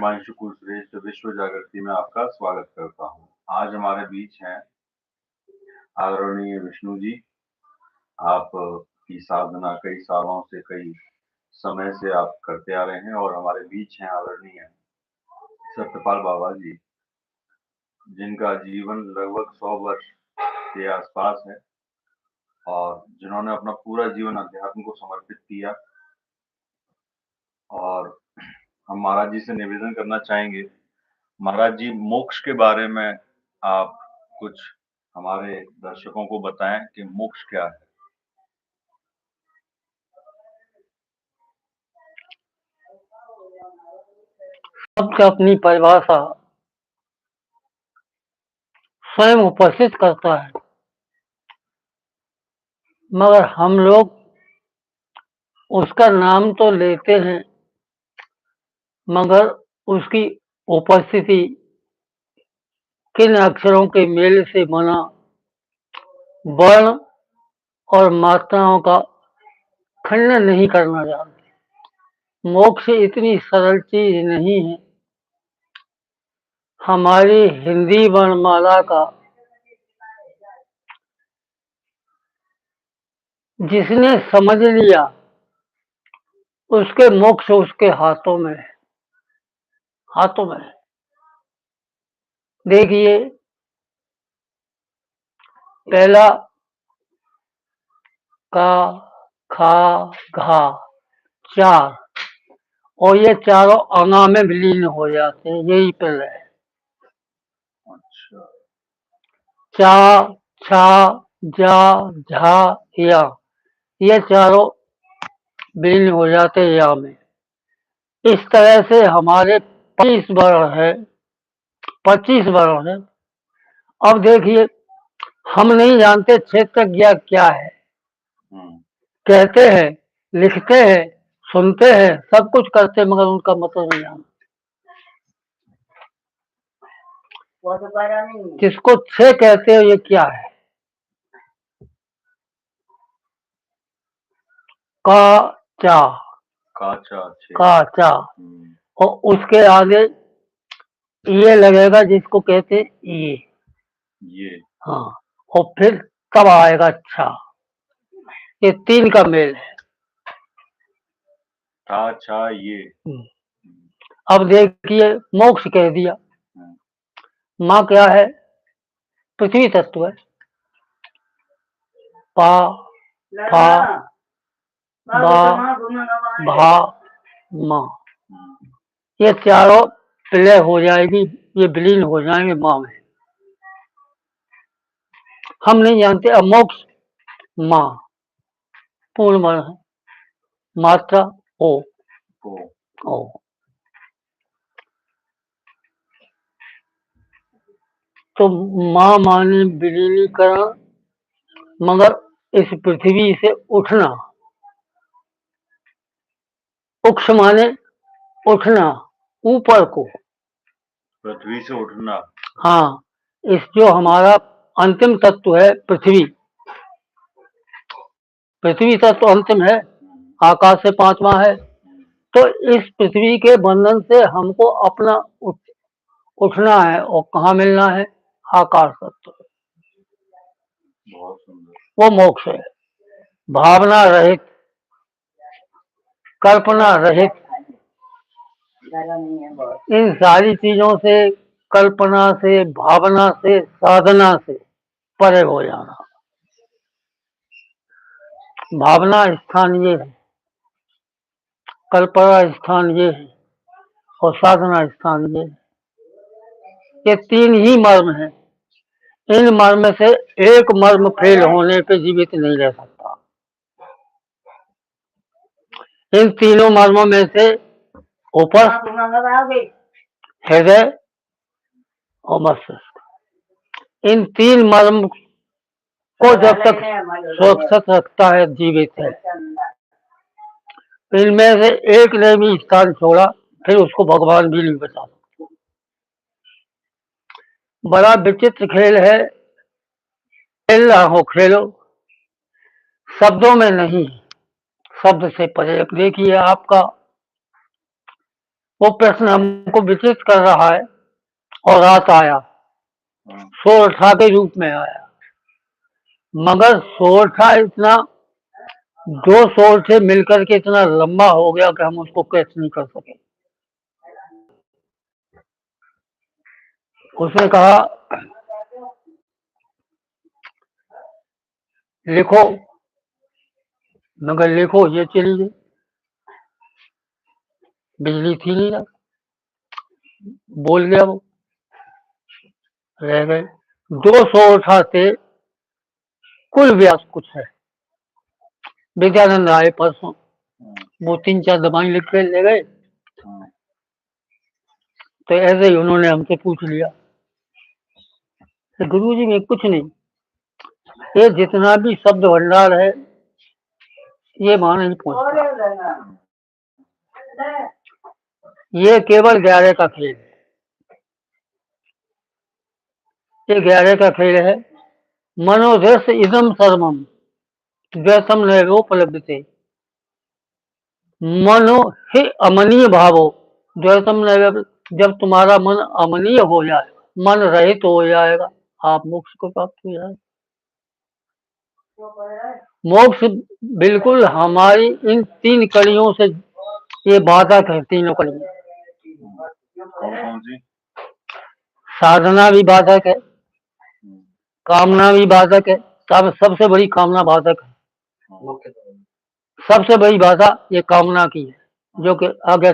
हिमांशु कुलश्रेष्ठ विश्व जागृति में आपका स्वागत करता हूँ। आज हमारे बीच हैं आदरणीय विष्णु जी। आप की साधना कई सालों से, कई समय से आप करते आ रहे हैं और हमारे बीच हैं आदरणीय सत्यपाल बाबा जी, जिनका जीवन लगभग 100 वर्ष के आसपास है और जिन्होंने अपना पूरा जीवन अध्यात्म को समर्पित किया। और हम महाराज जी से निवेदन करना चाहेंगे, महाराज जी मोक्ष के बारे में आप कुछ हमारे दर्शकों को बताएं कि मोक्ष क्या है। सबसे अपनी परिभाषा स्वयं उपस्थित करता है, मगर हम लोग उसका नाम तो लेते हैं, मगर उसकी उपस्थिति किन अक्षरों के मेल से बना, वर्ण और मात्राओं का खंडन नहीं करना जानते। मोक्ष इतनी सरल चीज नहीं है। हमारी हिंदी वर्णमाला का जिसने समझ लिया, उसके मोक्ष उसके हाथों में है। हाथों में देखिए, पहला का, खा, घा, चार, और ये चारों अंगा में विलीन हो जाते हैं। यही पहले है। अच्छा, चा, छा, जा, झा, या, ये चारों विलीन हो जाते हैं या में। इस तरह से हमारे 25 वर्ण है। 25 वर्ण है। अब देखिए, हम नहीं जानते क्षेत्रज्ञ क्या है। कहते हैं, लिखते हैं, सुनते हैं, सब कुछ करते हैं, मगर उनका मतलब नहीं जानते। जिसको छह कहते हो, ये क्या है? का चा, का चा, और उसके आगे ये लगेगा, जिसको कहते ये। हाँ, और फिर तब आएगा छा। ये तीन का मेल है। था, छा, ये। अब देखिए, मोक्ष कह दिया। माँ क्या है? पृथ्वी तत्व है। पा, फा, बा, भा, माँ, ये चारों प्रलय हो जाएगी, ये विलीन हो जाएंगे माँ में। हम नहीं जानते। अमोक्ष माँ पूर्ण वर्ण है, मात्रा ओ। तो माँ माने विलीनीकरण, मगर इस पृथ्वी से उठना। उक्ष माने उठना, ऊपर को, पृथ्वी से उठना। हाँ, इस जो हमारा अंतिम तत्व है पृथ्वी। पृथ्वी तत्व अंतिम है, आकाश से पांचवा है। तो इस पृथ्वी के बंधन से हमको अपना उठना है, और कहाँ मिलना है? आकाश तत्व। वो मोक्ष है। भावना रहित, कल्पना रहित, इन सारी चीजों से, कल्पना से, भावना से, साधना से परे हो जाना। भावना स्थान ये है, कल्पना स्थान ये है, और साधना स्थान ये है। ये तीन ही मर्म है। इन मर्म से एक मर्म फेल होने पे जीवित नहीं रह सकता। इन तीनों मर्मों में से ऊपर हृदय और मस्तिष्क, इन तीन मर्म को जब तक सुरक्षित रखता है, जीवित है। इनमें से एक ने भी स्थान छोड़ा, फिर उसको भगवान भी नहीं बचा सकते। बड़ा विचित्र खेल है। खेल रहा हो, खेलो, शब्दों में नहीं, शब्द से परे। देखिए, आपका वो प्रश्न हमको विचलित कर रहा है। और रात आया, सोरठा के रूप में आया, मगर सोरठा इतना, दो सोरठे मिलकर के इतना लंबा हो गया कि हम उसको कैच नहीं कर सके। उसने कहा लिखो, मगर लिखो, ये चली गई, बिजली थी नहीं ना, बोल गया वो, रह गए। 200 से कुल व्यास कुछ है। विद्यानंद आए परसों, वो 3-4 दवाई लिख के ले गए। तो ऐसे ही उन्होंने हमसे पूछ लिया, गुरु जी में कुछ नहीं, ये जितना भी शब्द भंडार है ये वहां नहीं पहुंचता, ये केवल 11 का खेल है, ये 11 का खेल है। मनोदर्श इदम सर्वम द्वैतम नैवोपलब्धते, मनो ही अमनीय भावो द्वैतम नैव। जब तुम्हारा मन अमनीय हो जाए, मन रहित हो जाएगा, आप मोक्ष को प्राप्त हो जाए। मोक्ष बिल्कुल हमारी इन 3 कड़ियों से ये बाधक है, तीनों कड़ियां। कौन सी? साधना भी बाधक है, कामना भी बाधक है, सबसे बड़ी कामना बाधक है। सबसे बड़ी बाधा ये कामना की है, जो कि आगे